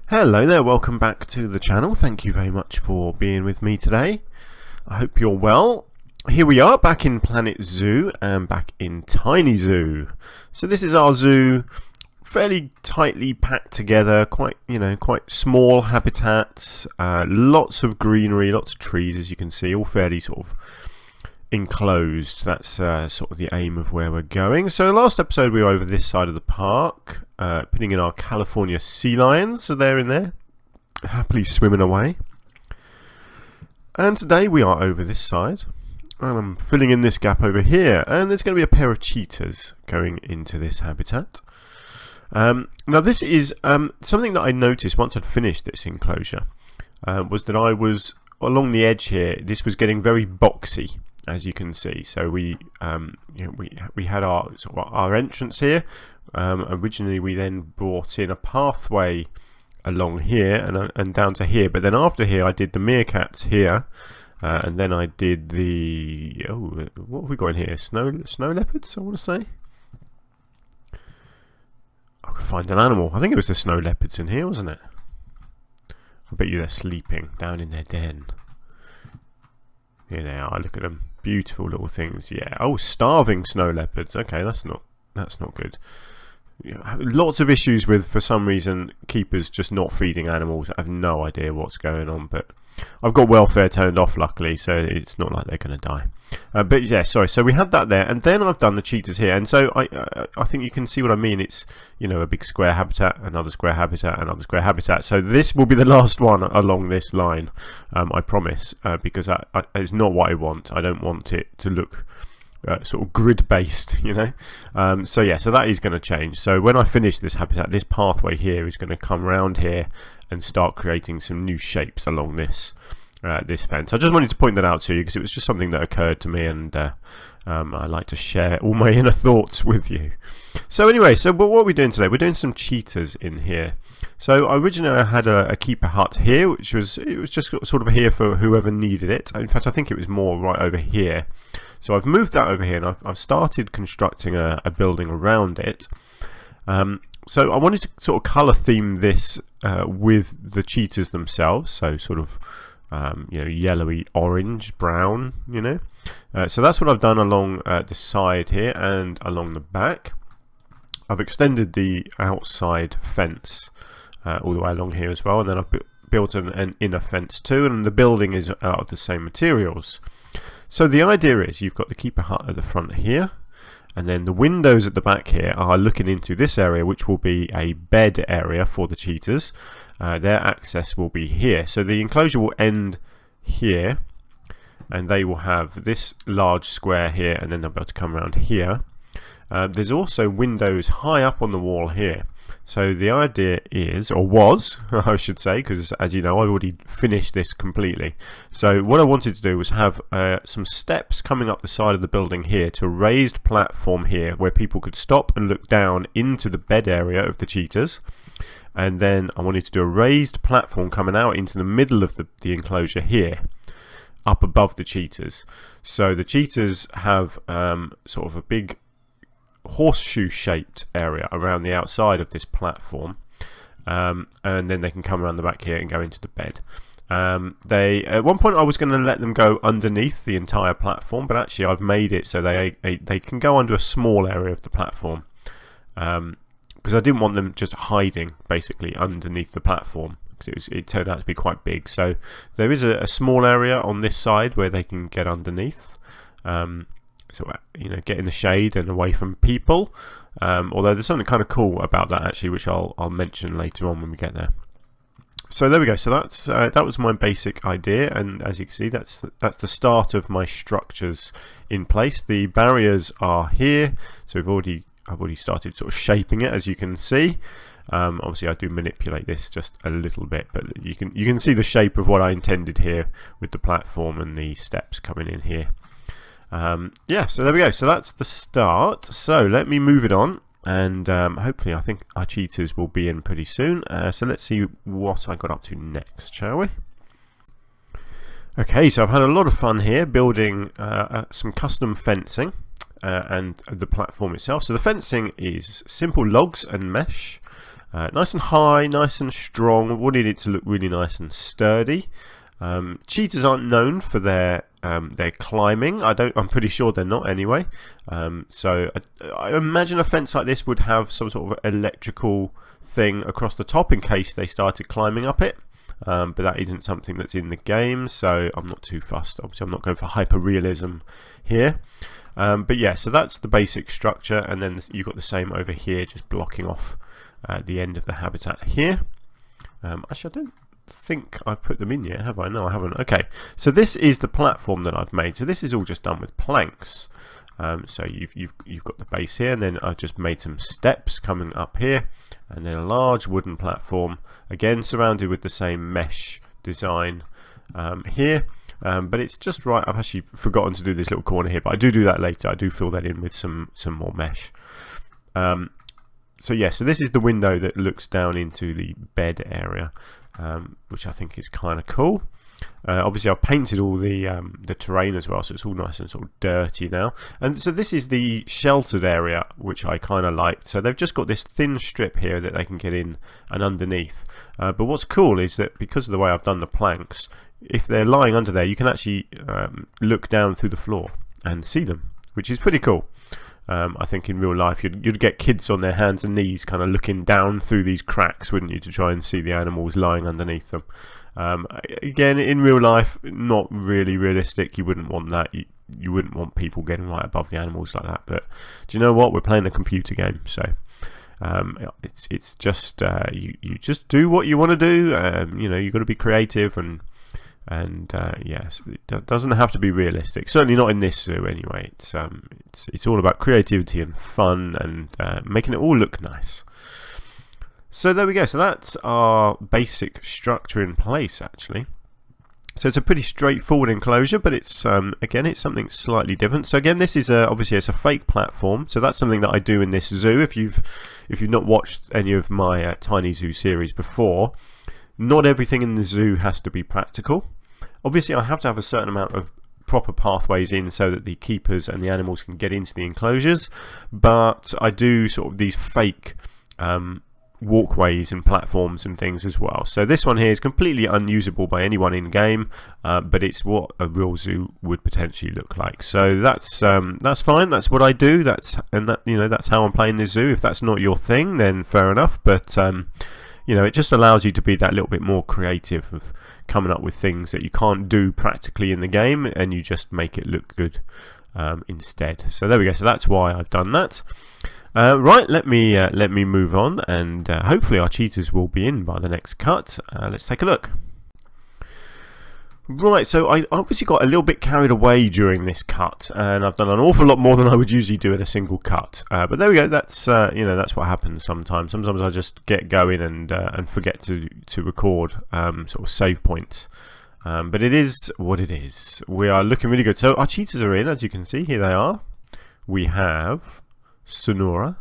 Hello there, welcome back to the channel. Thank you very much for being with me today. I hope you're well. Here we are back in Planet Zoo and back in Tiny Zoo. So this is our zoo, fairly tightly packed together, quite small habitats, lots of greenery, lots of trees as you can see, all fairly sort of enclosed. That's sort of the aim of where we're going. So last episode we were over this side of the park, putting in our California sea lions. So they're in there, happily swimming away. And today we are over this side, and I'm filling in this gap over here. And there's going to be a pair of cheetahs going into this habitat. Now this is something that I noticed once I'd finished this enclosure, was that I was along the edge here. This was getting very boxy, as you can see. So we had our entrance here. Originally we then brought in a pathway along here and down to here, but then after here I did the meerkats here, and then I did the what have we got in here? Snow leopards, I want to say. I could find an animal. I think it was the snow leopards in here, wasn't it? I bet you they're sleeping down in their den. Here they are, look at them. Beautiful little things. Yeah. Oh, starving snow leopards. Okay, that's not good. Lots of issues with, for some reason, keepers just not feeding animals. I have no idea what's going on, but I've got welfare turned off luckily, so it's not like they're going to die. But yeah, sorry. So we had that there, and then I've done the cheetahs here, and so I think you can see what I mean. It's a big square habitat, another square habitat, another square habitat. So this will be the last one along this line, I promise, because it's not what I want. I don't want it to look sort of grid based, so yeah, so that is going to change. So when I finish this habitat, this pathway here is going to come around here and start creating some new shapes along this this fence. I just wanted to point that out to you because it was just something that occurred to me, and I like to share all my inner thoughts with you. So anyway, so what are we doing today? We're doing some cheetahs in here. So originally I had a keeper hut here, which was just sort of here for whoever needed it. In fact, I think it was more right over here. So I've moved that over here, and I've started constructing a building around it. So I wanted to sort of colour theme this with the cheetahs themselves. So sort of yellowy orange, brown, so that's what I've done along the side here and along the back. I've extended the outside fence all the way along here as well, and then I've built an inner fence too, and the building is out of the same materials. So the idea is you've got the keeper hut at the front here, and then the windows at the back here are looking into this area, which will be a bed area for the cheetahs. Their access will be here. So the enclosure will end here, and they will have this large square here, and then they'll be able to come around here. There's also windows high up on the wall here. So the idea is, or was, I should say, because as you know, I've already finished this completely. So what I wanted to do was have some steps coming up the side of the building here to a raised platform here where people could stop and look down into the bed area of the cheetahs. And then I wanted to do a raised platform coming out into the middle of the enclosure here, up above the cheetahs. So the cheetahs have sort of a big horseshoe shaped area around the outside of this platform, and then they can come around the back here and go into the bed. At one point I was going to let them go underneath the entire platform, but actually I've made it so they can go under a small area of the platform, because I didn't want them just hiding basically underneath the platform, because it turned out to be quite big. So there is a small area on this side where they can get underneath, so get in the shade and away from people. Although there's something kind of cool about that actually, which I'll mention later on when we get there. So there we go. So that was my basic idea, and as you can see, that's the start of my structures in place. The barriers are here, so I've already started sort of shaping it, as you can see. Obviously I do manipulate this just a little bit, but you can see the shape of what I intended here with the platform and the steps coming in here. Yeah, so there we go. So that's the start. So let me move it on, and hopefully I think our cheetahs will be in pretty soon. So let's see what I got up to next, shall we? Okay, so I've had a lot of fun here building some custom fencing and the platform itself. So the fencing is simple logs and mesh. Nice and high, nice and strong. I wanted it to look really nice and sturdy. Cheetahs aren't known for their climbing. I'm pretty sure they're not anyway. So I imagine a fence like this would have some sort of electrical thing across the top in case they started climbing up it. But that isn't something that's in the game, so I'm not too fussed. Obviously, I'm not going for hyper realism here. But yeah, so that's the basic structure, and then you've got the same over here, just blocking off the end of the habitat here. Actually, I don't think I've put them in yet, have I? No, I haven't. Okay, so this is the platform that I've made. So this is all just done with planks. So you've got the base here, and then I've just made some steps coming up here, and then a large wooden platform, again surrounded with the same mesh design here. But it's just right. I've actually forgotten to do this little corner here, but I do that later. I do fill that in with some more mesh. So yeah, so this is the window that looks down into the bed area, which I think is kind of cool. Obviously I've painted all the terrain as well, so it's all nice and sort of dirty now. And so this is the sheltered area, which I kind of liked. So they've just got this thin strip here that they can get in and underneath. But what's cool is that because of the way I've done the planks, if they're lying under there, you can actually look down through the floor and see them, which is pretty cool. I think in real life you'd get kids on their hands and knees kind of looking down through these cracks, wouldn't you, to try and see the animals lying underneath them. Again, in real life, not really realistic. You wouldn't want that. You wouldn't want people getting right above the animals like that. But do you know what? We're playing a computer game, so it's just you just do what you want to do. You know, you've got to be creative and yes, it doesn't have to be realistic. Certainly not in this zoo anyway. It's all about creativity and fun and making it all look nice. So there we go. So that's our basic structure in place, actually. So it's a pretty straightforward enclosure, but it's again, it's something slightly different. So again, this is obviously it's a fake platform. So that's something that I do in this zoo. If you've not watched any of my Tiny Zoo series before, not everything in the zoo has to be practical. Obviously, I have to have a certain amount of proper pathways in so that the keepers and the animals can get into the enclosures. But I do sort of these fake walkways and platforms and things as well. So this one here is completely unusable by anyone in game, but it's what a real zoo would potentially look like. So that's fine. That's what I do. That's how I'm playing this zoo. If that's not your thing, then fair enough. But you know, it just allows you to be that little bit more creative of coming up with things that you can't do practically in the game, and you just make it look good instead. So there we go. So that's why I've done that. Right, let me move on, and hopefully our cheetahs will be in by the next cut. Let's take a look. Right, so I obviously got a little bit carried away during this cut, and I've done an awful lot more than I would usually do in a single cut. But there we go. That's that's what happens sometimes. Sometimes I just get going and forget to record sort of save points. But it is what it is. We are looking really good. So our cheetahs are in, as you can see. Here they are. We have Sonora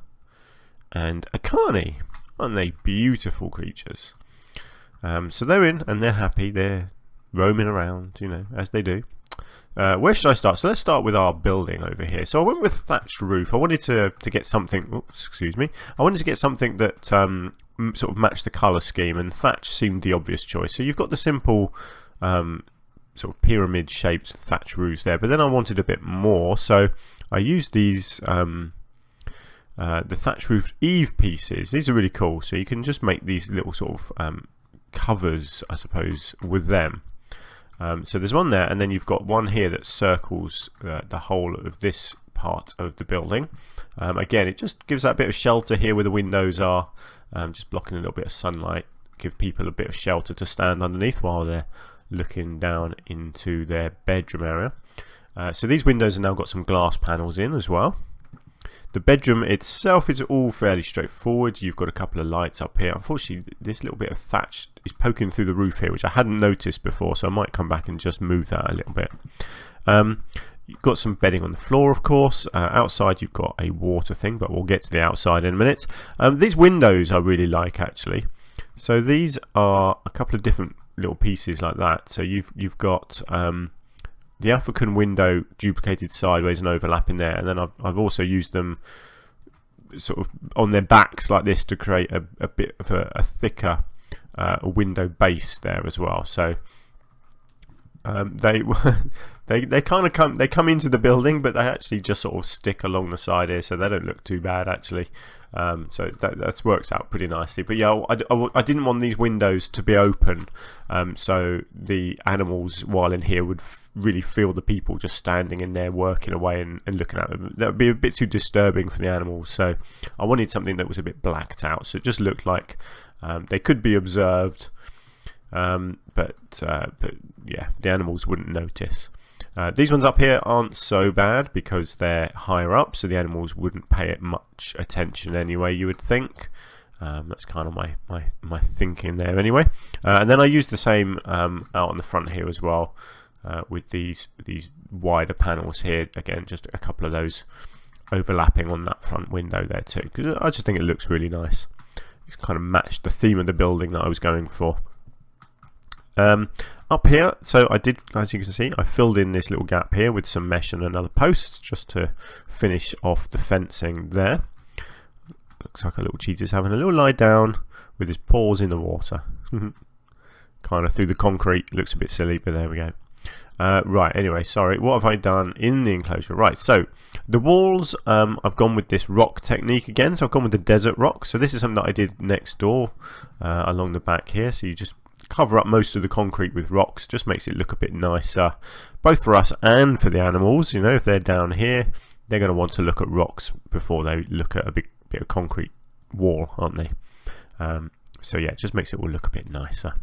and Akani. Aren't they beautiful creatures? So they're in and they're happy. They're roaming around, you know, as they do. Where should I start? So let's start with our building over here. So I went with thatched roof. I wanted to get something. Oops, excuse me. I wanted to get something that sort of matched the color scheme, and thatch seemed the obvious choice. So you've got the simple sort of pyramid shaped thatch roofs there, but then I wanted a bit more, so I used these the thatch roof eave pieces. These are really cool. So you can just make these little sort of covers, I suppose, with them. So there's one there, and then you've got one here that circles the whole of this part of the building. Again, it just gives that bit of shelter here where the windows are, just blocking a little bit of sunlight, give people a bit of shelter to stand underneath while they're looking down into their bedroom area. So these windows have now got some glass panels in as well. The bedroom itself is all fairly straightforward. You've got a couple of lights up here. Unfortunately, this little bit of thatch is poking through the roof here, which I hadn't noticed before, so I might come back and just move that a little bit. You've got some bedding on the floor, of course. Outside you've got a water thing, but we'll get to the outside in a minute. These windows I really like, actually. So these are a couple of different little pieces like that. So you've got the African window duplicated sideways and overlapping there, and then I've also used them sort of on their backs like this to create a bit of a thicker window base there as well. So they they kind of come into the building, but they actually just sort of stick along the side here, so they don't look too bad actually. So that works out pretty nicely. But yeah, I didn't want these windows to be open, so the animals while in here would really feel the people just standing in there working away and looking at them. That would be a bit too disturbing for the animals, so I wanted something that was a bit blacked out, so it just looked like they could be observed, but yeah, the animals wouldn't notice. These ones up here aren't so bad because they're higher up, so the animals wouldn't pay it much attention anyway, you would think. That's kind of my thinking there anyway. And then I used the same out on the front here as well, with these wider panels here. Again, just a couple of those overlapping on that front window there too, because I just think it looks really nice. It's kind of matched the theme of the building that I was going for. Up here, so I did, as you can see, I filled in this little gap here with some mesh and another post just to finish off the fencing there. Looks like a little cheetah's having a little lie down with his paws in the water. Kind of through the concrete. Looks a bit silly, but there we go. Right, anyway, sorry, what have I done in the enclosure? Right, so the walls, I've gone with this rock technique again, so I've gone with the desert rock. So this is something that I did next door along the back here, so you just cover up most of the concrete with rocks, just makes it look a bit nicer, both for us and for the animals. You know, if they're down here, they're going to want to look at rocks before they look at a big bit of concrete wall, aren't they? So yeah, it just makes it all look a bit nicer.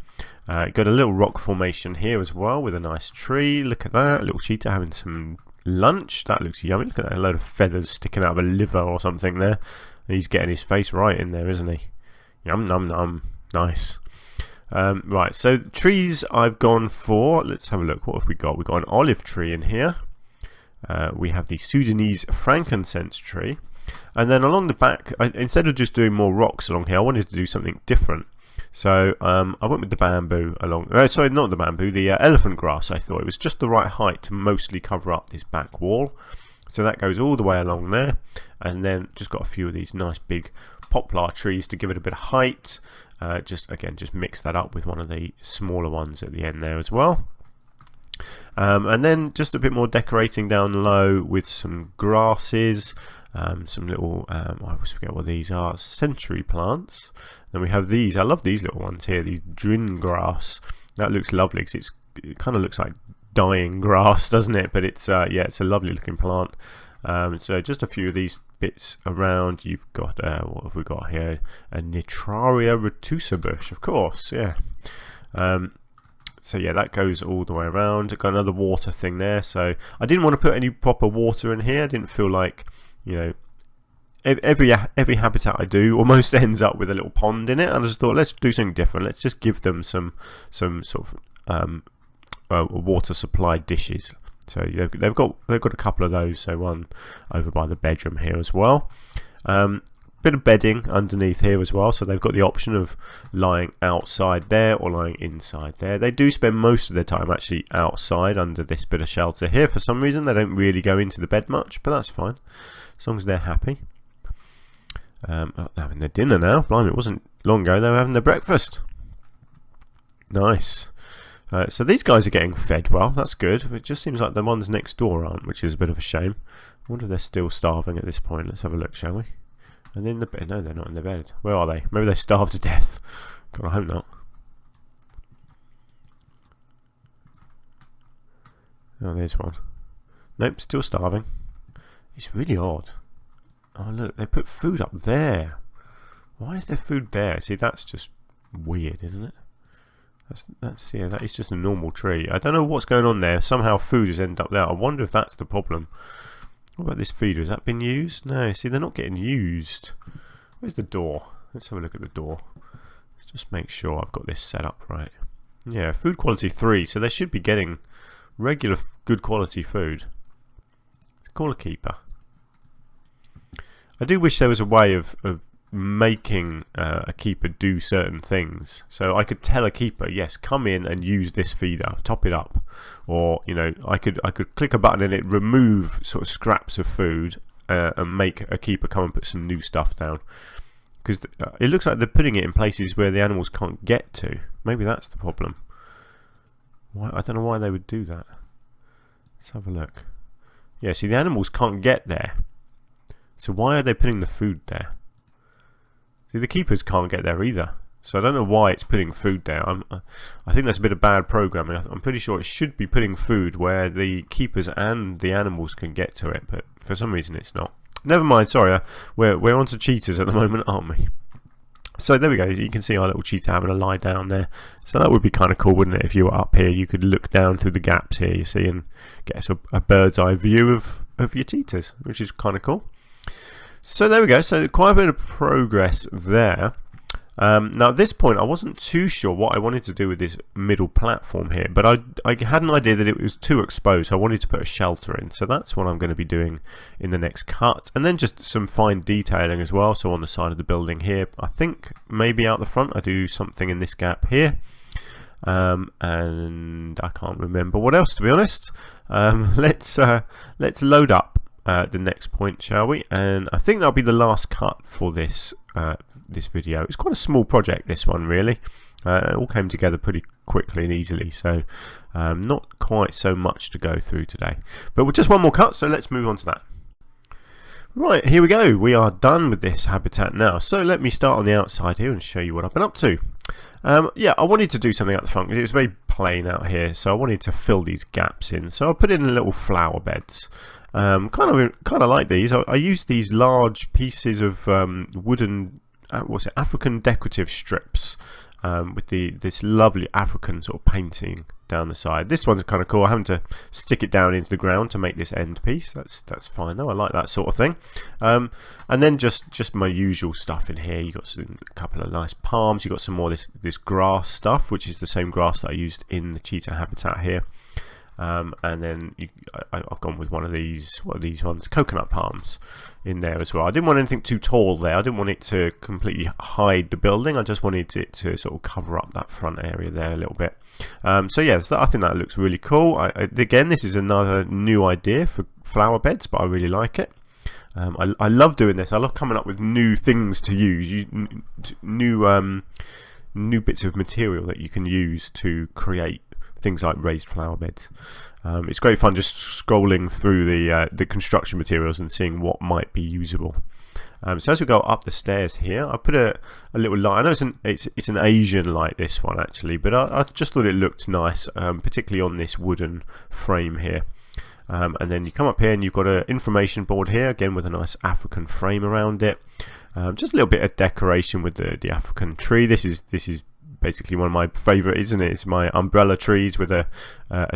Got a little rock formation here as well with a nice tree. Look at that, a little cheetah having some lunch. That looks yummy. Look at that, a load of feathers sticking out of a liver or something there. He's getting his face right in there, isn't he? Yum num num. Nice. Right, so trees I've gone for, let's have a look, what have we got? We've got an olive tree in here, we have the Sudanese frankincense tree, and then along the back, instead of just doing more rocks along here, I wanted to do something different. So I went with the bamboo along, sorry, not the bamboo, the elephant grass. I thought it was just the right height to mostly cover up this back wall, so that goes all the way along there, and then just got a few of these nice big poplar trees to give it a bit of height. Just mix that up with one of the smaller ones at the end there as well. And then just a bit more decorating down low with some grasses, some little, I always forget what these are, century plants. Then we have these, I love these little ones here, these drin grass. That looks lovely because it kind of looks like dying grass, doesn't it? But it's yeah, it's a lovely looking plant. So just a few of these bits around. You've got what have we got here? A Nitraria retusa bush, of course. Yeah. So yeah, that goes all the way around. I've got another water thing there. So I didn't want to put any proper water in here. I didn't feel like, you know, every habitat I do almost ends up with a little pond in it. And I just thought, let's do something different. Let's just give them some sort of water supply dishes. So they've got a couple of those. So one over by the bedroom here as well. Bit of bedding underneath here as well. So they've got the option of lying outside there or lying inside there. They do spend most of their time actually outside under this bit of shelter here. For some reason they don't really go into the bed much, but that's fine as long as they're happy. They're having their dinner now. Blimey, it wasn't long ago they were having their breakfast. Nice. So these guys are getting fed well, that's good. It just seems like the ones next door aren't, which is a bit of a shame. I wonder if they're still starving at this point. Let's have a look, shall we? And in the bed? No, they're not in the bed. Where are they? Maybe they starved to death. God, I hope not. Oh, there's one. Nope, still starving. It's really odd. Oh, look, they put food up there. Why is there food there? See, that's just weird, isn't it? That's yeah, that is just a normal tree. I don't know what's going on there. Somehow food has ended up there. I wonder if that's the problem. What about this feeder? Has that been used? No, see, they're not getting used. Where's the door? Let's have a look at the door. Let's just make sure I've got this set up right. Yeah, food quality 3, so they should be getting regular good quality food. Let's call a keeper. I do wish there was a way of making a keeper do certain things, so I could tell a keeper, yes, come in and use this feeder, top it up, or you know, I could click a button and it remove sort of scraps of food and make a keeper come and put some new stuff down. Because it looks like they're putting it in places where the animals can't get to. Maybe that's the problem. Why? I don't know why they would do that. Let's have a look. Yeah, see, the animals can't get there. So why are they putting the food there? See, the keepers can't get there either. So I don't know why it's putting food there. I think that's a bit of bad programming. I'm pretty sure it should be putting food where the keepers and the animals can get to it, but for some reason it's not. Never mind, sorry. We're on to cheetahs at the moment, aren't we? So there we go. You can see our little cheetah having a lie down there. So that would be kind of cool, wouldn't it? If you were up here, you could look down through the gaps here, you see, and get a bird's eye view of your cheetahs, which is kind of cool. So there we go. So quite a bit of progress there. Now at this point I wasn't too sure what I wanted to do with this middle platform here, but I had an idea that it was too exposed, so I wanted to put a shelter in. So that's what I'm going to be doing in the next cut, and then just some fine detailing as well. So on the side of the building here, I think maybe out the front I do something in this gap here, and I can't remember what else, to be honest. Let's load up the next point, shall we? And I think that'll be the last cut for this video. It's quite a small project, this one, really. It all came together pretty quickly and easily, so not quite so much to go through today. But with just one more cut, so let's move on to that. Right, here we go. We are done with this habitat now. So let me start on the outside here and show you what I've been up to. Yeah, I wanted to do something at the front because it was very plain out here, so I wanted to fill these gaps in. So I put in little flower beds. Kind of like these. I used these large pieces of wooden, what's it, African decorative strips with this lovely African sort of painting down the side. This one's kind of cool. I having to stick it down into the ground to make this end piece. That's fine though. I like that sort of thing. And then just my usual stuff in here. You got a couple of nice palms. You got some more this grass stuff, which is the same grass that I used in the cheetah habitat here. And then I've gone with one of these, what are these ones? Coconut palms in there as well. I didn't want anything too tall there. I didn't want it to completely hide the building. I just wanted it to sort of cover up that front area there a little bit. So yeah, I think that looks really cool. Again, this is another new idea for flower beds, but I really like it. I love doing this. I love coming up with new things to use, new bits of material that you can use to create things like raised flower beds. It's great fun just scrolling through the construction materials and seeing what might be usable. So as we go up the stairs here, I put a little light. I know it's an Asian light, this one actually, but I just thought it looked nice, particularly on this wooden frame here. And then you come up here and you've got an information board here, again with a nice African frame around it. Just a little bit of decoration with the African tree. This is basically one of my favourite, isn't it? It's my umbrella trees with a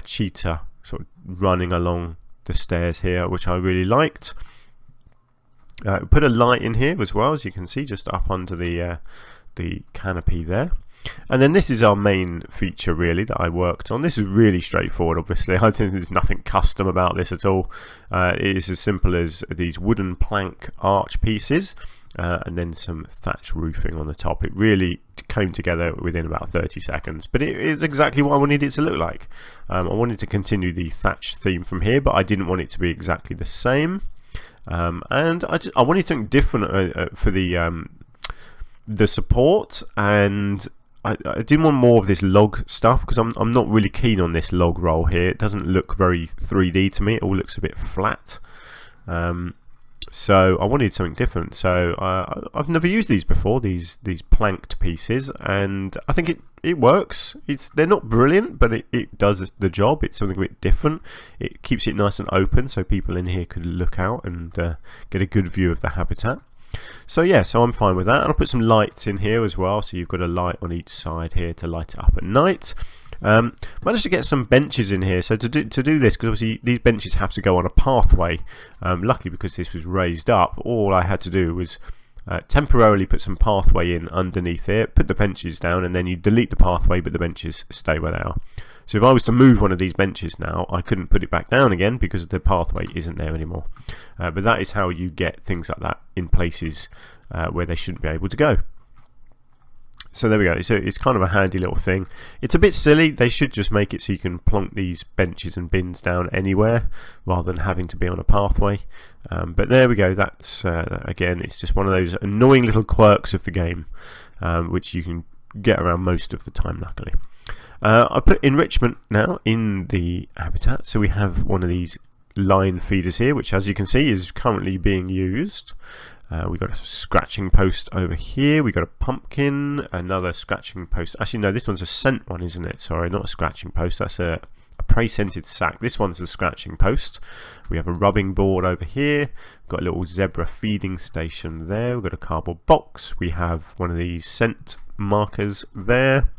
cheetah sort of running along the stairs here, which I really liked. Put a light in here as well, as you can see, just up under the canopy there. And then this is our main feature really that I worked on. This is really straightforward, obviously. I think there's nothing custom about this at all. It is as simple as these wooden plank arch pieces. And then some thatch roofing on the top. It really came together within about 30 seconds, but it is exactly what I wanted it to look like. I wanted to continue the thatch theme from here, but I didn't want it to be exactly the same. And I wanted something different for the support, and I didn't want more of this log stuff because I'm not really keen on this log roll here. It doesn't look very 3D to me. It all looks a bit flat. So I wanted something different. So I've never used these before, these planked pieces, and I think it works. They're not brilliant, but it does the job. It's something a bit different. It keeps it nice and open so people in here could look out and get a good view of the habitat. So yeah, so I'm fine with that. And I'll put some lights in here as well, so you've got a light on each side here to light it up at night. Managed to get some benches in here, so to do this, because obviously these benches have to go on a pathway. Luckily, because this was raised up, all I had to do was temporarily put some pathway in underneath it, put the benches down, and then you delete the pathway but the benches stay where they are. So if I was to move one of these benches now, I couldn't put it back down again because the pathway isn't there anymore. But that is how you get things like that in places where they shouldn't be able to go. So there we go. So it's kind of a handy little thing. It's a bit silly. They should just make it so you can plonk these benches and bins down anywhere rather than having to be on a pathway. But there we go. That's again, it's just one of those annoying little quirks of the game, which you can get around most of the time, luckily. I put enrichment now in the habitat. So we have one of these line feeders here, which, as you can see, is currently being used. We've got a scratching post over here. We've got a pumpkin, another scratching post. Actually, no, this one's a scent one, isn't it? Sorry, not a scratching post. That's a prey-scented sack. This one's a scratching post. We have a rubbing board over here. We've got a little zebra feeding station there. We've got a cardboard box. We have one of these scent markers there.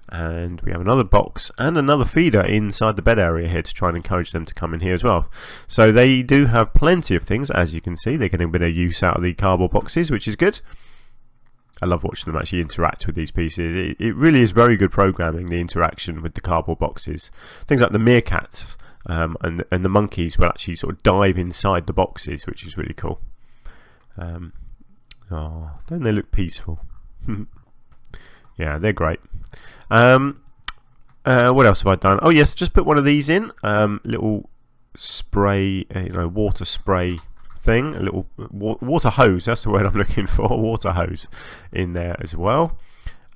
And we have another box and another feeder inside the bed area here to try and encourage them to come in here as well. So they do have plenty of things, as you can see. They're getting a bit of use out of the cardboard boxes, which is good. I love watching them actually interact with these pieces. It really is very good programming, the interaction with the cardboard boxes. Things like the meerkats and the monkeys will actually sort of dive inside the boxes, which is really cool. Oh, don't they look peaceful? Yeah, they're great. What else have I done? Oh yes, just put one of these in. Little spray, water spray thing. A little water hose. That's the word I'm looking for. Water hose in there as well.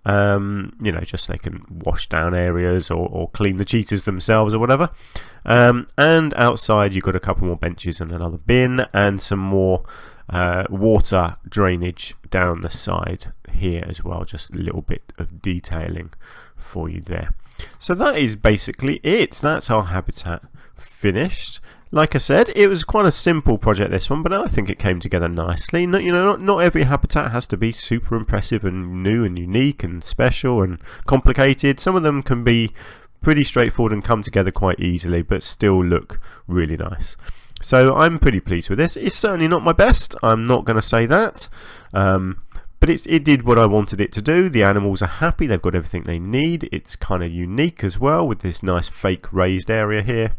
Just so they can wash down areas or clean the cheetahs themselves or whatever. And outside you've got a couple more benches and another bin and some more water drainage down the side here as well. Just a little bit of detailing for you there. So that is basically it. That's our habitat finished. Like I said, it was quite a simple project, this one, but I think it came together nicely. Not every habitat has to be super impressive and new and unique and special and complicated. Some of them can be pretty straightforward and come together quite easily, but still look really nice. So I'm pretty pleased with this. It's certainly not my best, I'm not going to say that, but it did what I wanted it to do. The animals are happy, they've got everything they need. It's kind of unique as well with this nice fake raised area here.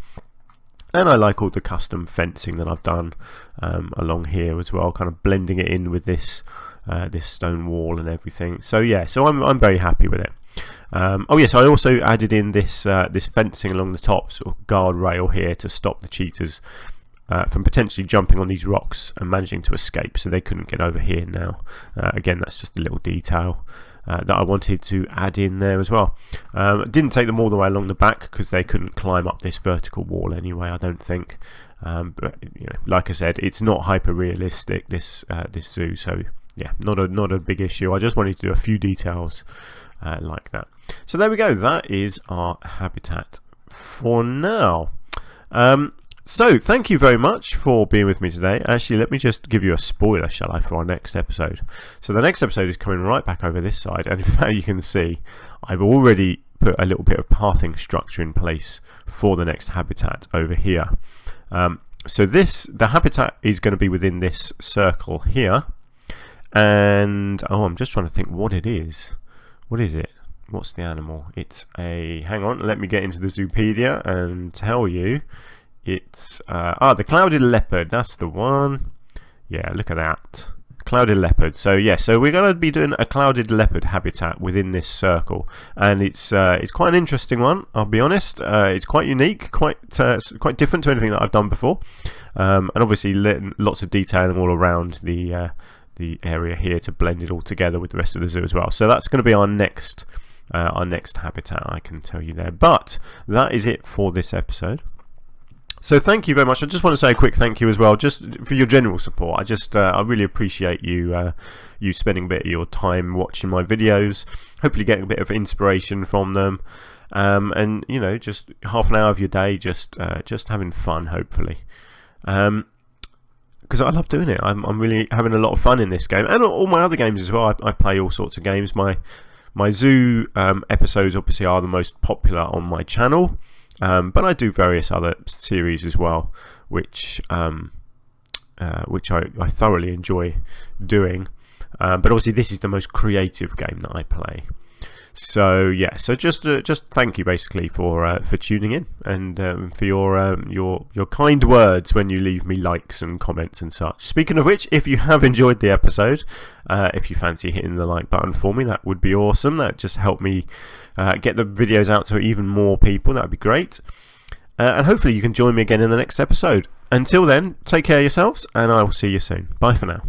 And I like all the custom fencing that I've done along here as well, kind of blending it in with this this stone wall and everything. So yeah, so I'm very happy with it. Oh yes, I also added in this this fencing along the top, sort of guardrail here to stop the cheetahs from potentially jumping on these rocks and managing to escape, so they couldn't get over here now. Again, that's just a little detail that I wanted to add in there as well. Didn't take them all the way along the back because they couldn't climb up this vertical wall anyway, I don't think. But like I said, it's not hyper realistic, this this zoo, so yeah, not a big issue. I just wanted to do a few details like that. So there we go, that is our habitat for now. So thank you very much for being with me today. Actually, let me just give you a spoiler, shall I, for our next episode. So the next episode is coming right back over this side, and in fact you can see I've already put a little bit of pathing structure in place for the next habitat over here. So the habitat is going to be within this circle here, and I'm just trying to think what it is. What is it? What's the animal? It's hang on, let me get into the Zoopedia and tell you. It's the clouded leopard. That's the one. Yeah, look at that, clouded leopard. So yeah, so we're going to be doing a clouded leopard habitat within this circle, and it's quite an interesting one, I'll be honest. It's quite unique, quite different to anything that I've done before, and obviously lots of detailing all around the area here to blend it all together with the rest of the zoo as well. So that's going to be our next habitat, I can tell you there. But that is it for this episode. So thank you very much. I just want to say a quick thank you as well, just for your general support. I really appreciate you you spending a bit of your time watching my videos, hopefully getting a bit of inspiration from them, and just half an hour of your day just having fun, hopefully, because I love doing it. I'm really having a lot of fun in this game and all my other games as well. I play all sorts of games. My zoo episodes obviously are the most popular on my channel. But I do various other series as well, which I thoroughly enjoy doing. But obviously this is the most creative game that I play. So yeah, so just thank you basically for tuning in, and for your kind words when you leave me likes and comments and such. Speaking of which, if you have enjoyed the episode, if you fancy hitting the like button for me, that would be awesome. That just help me get the videos out to even more people. That would be great. And hopefully you can join me again in the next episode. Until then, take care of yourselves, and I will see you soon. Bye for now.